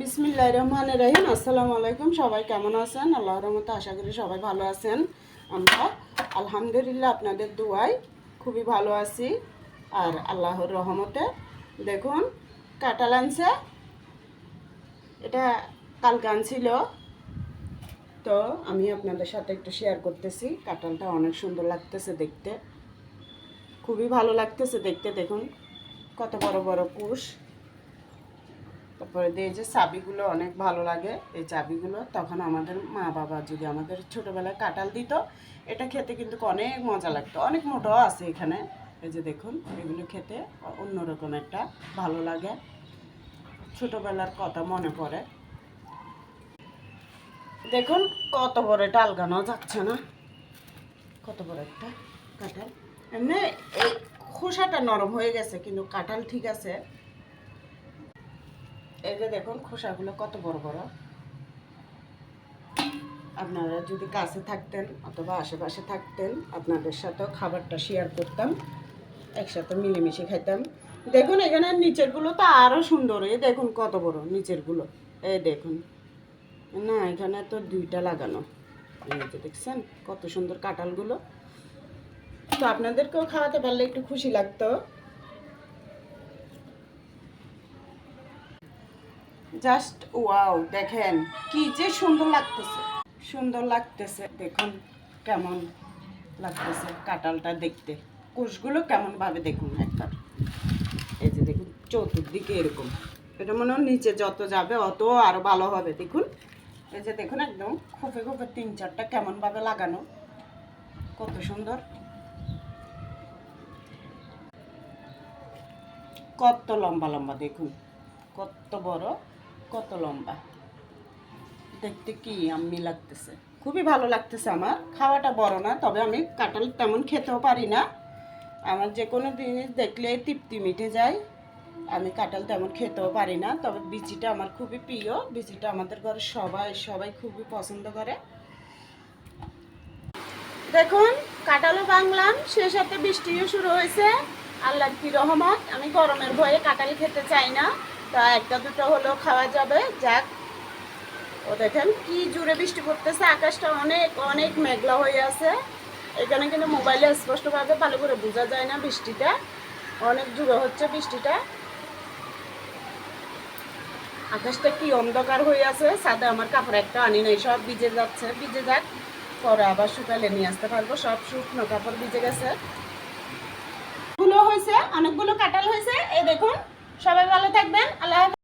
বিসমিল্লাহির রহমানির রহিম। আসসালামু আলাইকুম। সবাই কেমন আছেন? আল্লাহর রহমতে আশা করি সবাই ভালো আছেন। আমরা আলহামদুলিল্লাহ আপনাদের দোয়ায় খুবই ভালো আছি। আর আল্লাহর রহমতে দেখুন কাঁঠাল আনছে, এটা কালকে আনছিল, তো আমি আপনাদের সাথে একটু শেয়ার করতেছি। কাঁঠালটা অনেক সুন্দর লাগতেছে দেখতে, খুবই ভালো লাগতেছে দেখতে। দেখুন কত বড় বড় কুশ। তারপরে দিয়ে যে চাবিগুলো অনেক ভালো লাগে, এই চাবিগুলো তখন আমাদের মা বাবা যদি আমাদের ছোটোবেলায় কাঁঠাল দিত, এটা খেতে কিন্তু অনেক মজা লাগতো। অনেক মোটাও আছে এখানে, এই যে দেখুন এগুলো খেতে অন্যরকম একটা ভালো লাগে, ছোটোবেলার কথা মনে পড়ে। দেখুন কত বড়, এটা আলগানো যাচ্ছে না, কত বড় একটা কাঁঠাল। এমনি এই খোসাটা নরম হয়ে গেছে, কিন্তু কাঁঠাল ঠিক আছে। এই যে দেখুন খোসাগুলো কত বড় বড়। আপনারা যদি কাছে থাকতেন অথবা আশেপাশে থাকতেন, আপনাদের সাথেও খাবারটা শেয়ার করতাম, একসাথে মিলেমিশে খাইতাম। দেখুন এখানে নিচেরগুলো তো আরও সুন্দর, এই দেখুন কত বড় নিচেরগুলো, এই দেখুন না, এখানে তো দুইটা লাগানো। এই যে দেখছেন কত সুন্দর কাঁঠালগুলো। তো আপনাদেরকেও খাওয়াতে পারলে একটু খুশি লাগতো। জাস্ট ওয়াও, দেখেন কি যে সুন্দর লাগতেছে, সুন্দর লাগতেছে। দেখুন কেমন লাগতেছে কাঁঠালটা দেখতে, কোষগুলো কেমন ভাবে দেখুন একবার। এই যে দেখুন চতুর্দিকে এরকম, এটা মনে হয় নিচে যত যাবে অত আরো ভালো হবে। দেখুন এই যে দেখুন একদম খোপে খোপে 3-4টা কেমন ভাবে লাগানো, কত সুন্দর, কত লম্বা লম্বা। দেখুন কত বড়, কত লম্বা, দেখতে কি আম্মি লাগতেছে, খুবই ভালো লাগতেছে। আমার খাওয়াটা বড় না, তবে আমি কাঁঠাল তেমন খেতেও পারি না। আমার যে কোনো জিনিস দেখলে তৃপ্তি মিটে যায়। আমি কাঁঠাল তেমন খেতেও পারি না, তবে বিচিটা আমার খুবই প্রিয়। বিচিটা আমাদের ঘরে সবাই সবাই খুবই পছন্দ করে। দেখুন কাঁঠালও বাংলাম, সে সাথে বৃষ্টিও শুরু হয়েছে। আল্লাহর কি রহমত। আমি গরমের ভয়ে কাঁঠাল খেতে চাই না, তা একটা দুটো হলেও খাওয়া যাবে। যাক, ও দেখেন কি জোরে বৃষ্টি পড়তেছে, আকাশটা অনেক অনেক মেঘলা হয়ে আছে। এখানে কিন্তু মোবাইলে স্পষ্টভাবে ভালো করে বোঝা যায় না, বৃষ্টিটা অনেক জোরে হচ্ছে। বৃষ্টিটা, আকাশটা কি অন্ধকার হয়ে আছে। ছাদে আমার কাপড় একটা আনি নাই, সব ভিজে যাচ্ছে। ভিজে যাক, পরে আবার শুকালে নিয়ে আসতে পারবো। সব শুকনো কাপড় ভিজে গেছে। গুলো হয়েছে, অনেকগুলো কাঁঠাল হয়েছে। এই দেখুন, সবাই ভালো থাকবেন। আল্লাহ হাফেজ।